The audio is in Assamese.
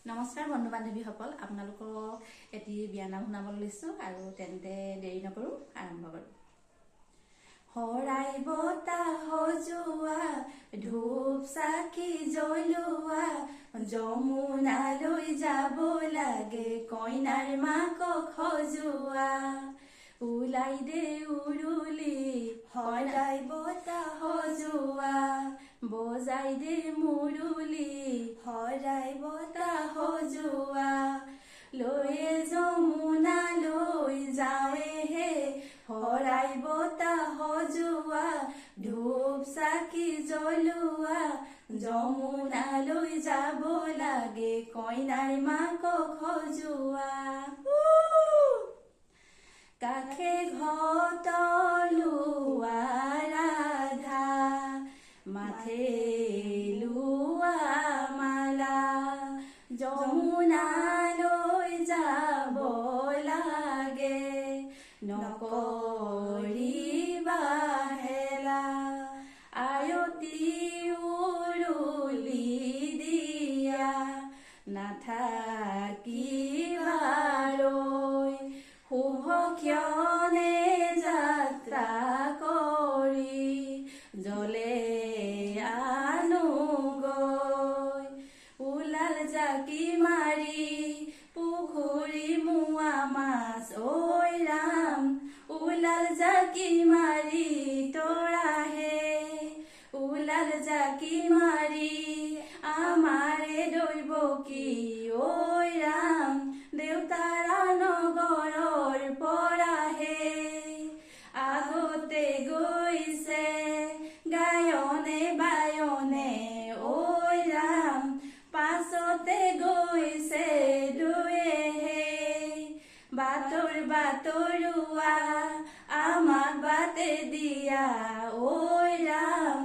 নমস্কাৰ বন্ধু বান্ধৱীসকল, আপোনালোকক এটি বিয়ানাম শুনাবলৈ লৈছোঁ আৰু তেন্তে দেৰি নকৰোঁ, আৰম্ভ কৰোঁ। শৰাই বতা সজোৱা, ধূপ চাকি জ্বলোৱা, যমুনালৈ যাব লাগে কইনাৰ মাকক সজোৱা। ওলাই দে উৰুলি, শৰাই বতা সজোৱা, বজাই দে মুৰুলি, শৰাই বতা সজোৱা। লৈয়ে যমুনালৈ যাৱে হে, শৰাই বতা সজোৱা, ধূপ চাকি জ্বলোৱা, যমুনালৈ যাব লাগে কইনাৰ মাকক সজোৱা। কাষে ঘট লোৱা ৰাধা, মাথে লোৱা মালা, যমুনালৈ যাব লাগে নকৰিবা হেলা। আয়তি উৰুলি দিয়া, নাথাকিবা ৰৈ, শুভ ক্ষণে যাত্ৰা কৰি জলে আনুগৈ। ওলাল জাকি মাৰি পুখুৰী মোৱা মাছ, ঐ ৰাম ওলাল জাকি মাৰি তৰাহে। ওলাল জাকি মাৰি আমাৰে দৈব কি, ঐ ৰাম দেউতাৰা নগৰৰ পৰাহে। আগতে গৈছে গায়নে বায়নে, ঐ ৰাম পাছতে গৈছে দুয়েহে। বাটৰ বাটৰুৱা আমাক বাটে দিয়া, ঐ ৰাম